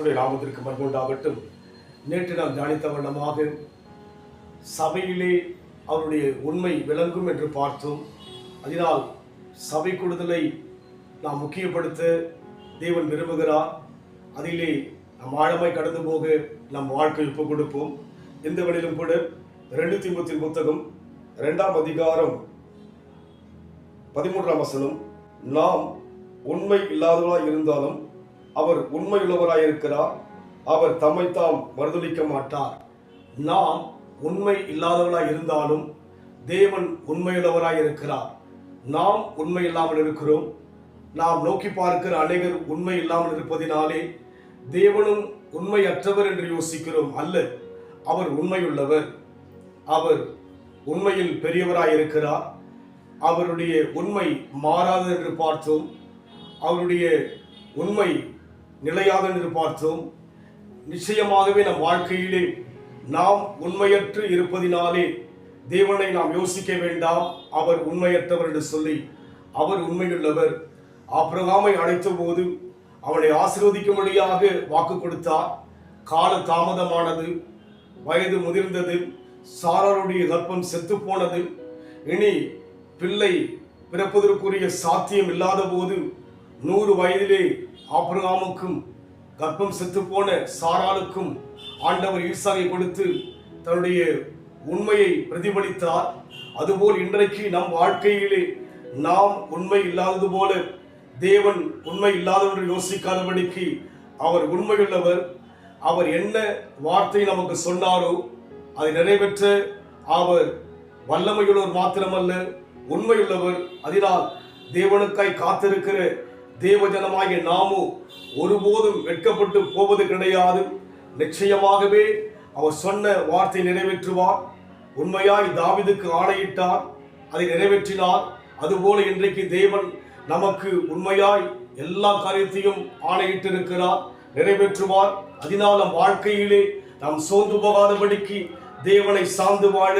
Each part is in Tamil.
கர்த்தருடைய நாமத்திற்கு மகிமை உண்டாகட்டும். நேற்று நாம் தியானித்த வண்ணமாக சபையிலே அவருடைய உண்மை விளங்கும் என்று பார்த்தோம். அதனால் சபை கூடுதலை நாம் முக்கியப்படுத்த தேவன் விரும்புகிறார். அதிலே நாம் ஆழமாய் கடந்து போக நம் வாழ்க்கை ஒப்புக் கொடுப்போம். இந்த வழியிலும் கூட 2 தீமோத்தேயு புத்தகம் 2ஆம் அதிகாரம் 13ஆம் வசனம், நாம் உண்மை இல்லாதவராய் இருந்தாலும் அவர் உண்மையுள்ளவராய் இருக்கிறார், அவர் தம்மைத்தாம் மறுதலிக்க மாட்டார். நாம் உண்மை இல்லாதவராய் இருந்தாலும் தேவன் உண்மையுள்ளவராய் இருக்கிறார். நாம் உண்மை இல்லாமல் இருக்கிறோம். நாம் நோக்கி பார்க்கிற அநேகர் உண்மை இல்லாமல் இருப்பதினாலே தேவனும் உண்மையற்றவர் என்று யோசிக்கிறோம். அல்ல, அவர் உண்மையுள்ளவர். அவர் உண்மையில் பெரியவராய் இருக்கிறார். அவருடைய உண்மை மாறாது என்று பார்த்தோம். அவருடைய உண்மை நிலையாது என்று பார்த்தோம். நிச்சயமாகவே நம் வாழ்க்கையிலே நாம் உண்மையற்று இருப்பதினாலே தேவனை நாம் யோசிக்க வேண்டாம், அவர் உண்மையற்றவர் என்று சொல்லி. அவர் உண்மையுள்ளவர். ஆபிரகாமை அழைத்த போது அவனை ஆசீர்வதிக்கும்படியாக வாக்கு கொடுத்தார். கால தாமதமானது, வயது முதிர்ந்தது, சாராருடைய கர்ப்பம் செத்து போனது. இனி பிள்ளை பிறப்பதற்குரிய சாத்தியம் இல்லாத போது 100 வயதிலே ஆபிரகாமுக்கும் கர்ப்பம் செத்து போன சாராளுக்கும் ஆண்டவர் ஈசாக்கை கொடுத்து தன்னுடைய உண்மையை பிரதிபலித்தார். அதுபோல் இன்றைக்கு நம் வாழ்க்கையிலே நாம் உண்மை இல்லாதது போல தேவன் உண்மை இல்லாதவர்கள் யோசிக்காதபடிக்கு அவர் உண்மையுள்ளவர். அவர் என்ன வார்த்தை நமக்கு சொன்னாரோ அதை நிறைவேற்ற அவர் வல்லமையுள்ளவர் மாத்திரமல்ல, உண்மையுள்ளவர். அதனால் தேவனுக்காய் காத்திருக்கிற தேவஜனமாகிய நாமோ ஒருபோதும் வெட்கப்பட்டு போவது கிடையாது. நிச்சயமாகவே அவர் சொன்ன வார்த்தை நிறைவேற்றுவார். உண்மையாய் தாவீதுக்கு ஆணையிட்டார், அதை நிறைவேற்றினார். அதுபோல இன்றைக்கு தேவன் நமக்கு உண்மையாய் எல்லா காரியத்தையும் ஆணையிட்டிருக்கிறார், நிறைவேற்றுவார். அதனால் நம் வாழ்க்கையிலே நாம் சோர்ந்து போகாதபடிக்கு தேவனை சார்ந்து வாழ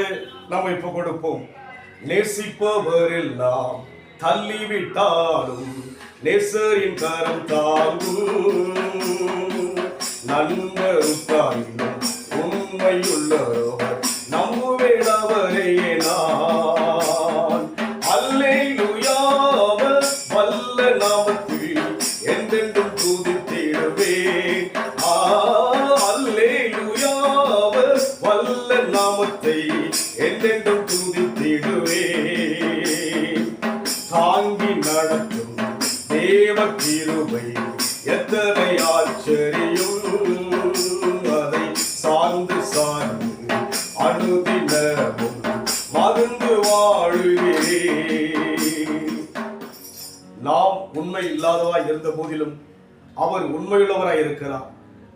நாம் ஒப்புக் கொடுப்போம். நேசிப்பவரெல்லாம் தள்ளிவிட்டாலும் நேசரின் கரம் தாங்கும், நண்பருக்காயினும் உண்மையுள்ளவர் நம்புவேன் அவரையே நான். அல்லேலூயா, வல்ல நாமத்தில் என்றென்றும் துதித்திடுவேன். அல்லேலூயா, வல்ல நாமத்தை என்றென்றும் துதித்திடுவேன். தாங்கி நடத்தும் தேவ கிருபை எத்தனை ஆச்சரியம், அதை சார்ந்து சார்ந்து அனுதினமும் மகிழ்ந்து வாழுகிறேன். நாம் உண்மை இல்லாதவராய் இருந்த போதிலும் அவர் உண்மையுள்ளவராய் இருக்கிறார்.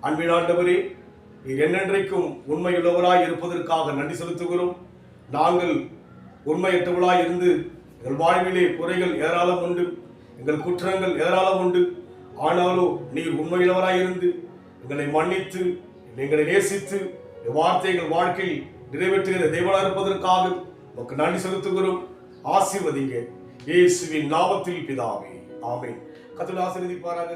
அன்பின் ஆண்டவரே, நீர் என்னென்றைக்கும் உண்மையுள்ளவராய் இருப்பதற்காக நன்றி செலுத்துகிறோம். நாங்கள் உண்மையற்றவர்களாய் இருந்து எங்கள் வாழ்விலே குறைகள் ஏராளம் உண்டு, எங்கள் குற்றங்கள் ஏராளம் உண்டு. ஆனாலும் நீர் உண்மையுள்ளவராய் இருந்து எங்களை மன்னித்து எங்களை நேசித்து வார்த்தைகள் வாழ்க்கையில் நிறைவேற்றுகிற தேவனாக இருப்பதற்காக உமக்கு நன்றி செலுத்துகிறோம். ஆசீர்வதிங்க இயேசுவின் நாமத்தில் பிதாவே, ஆமென். கர்த்தர் ஆசீர்வதிப்பாராக.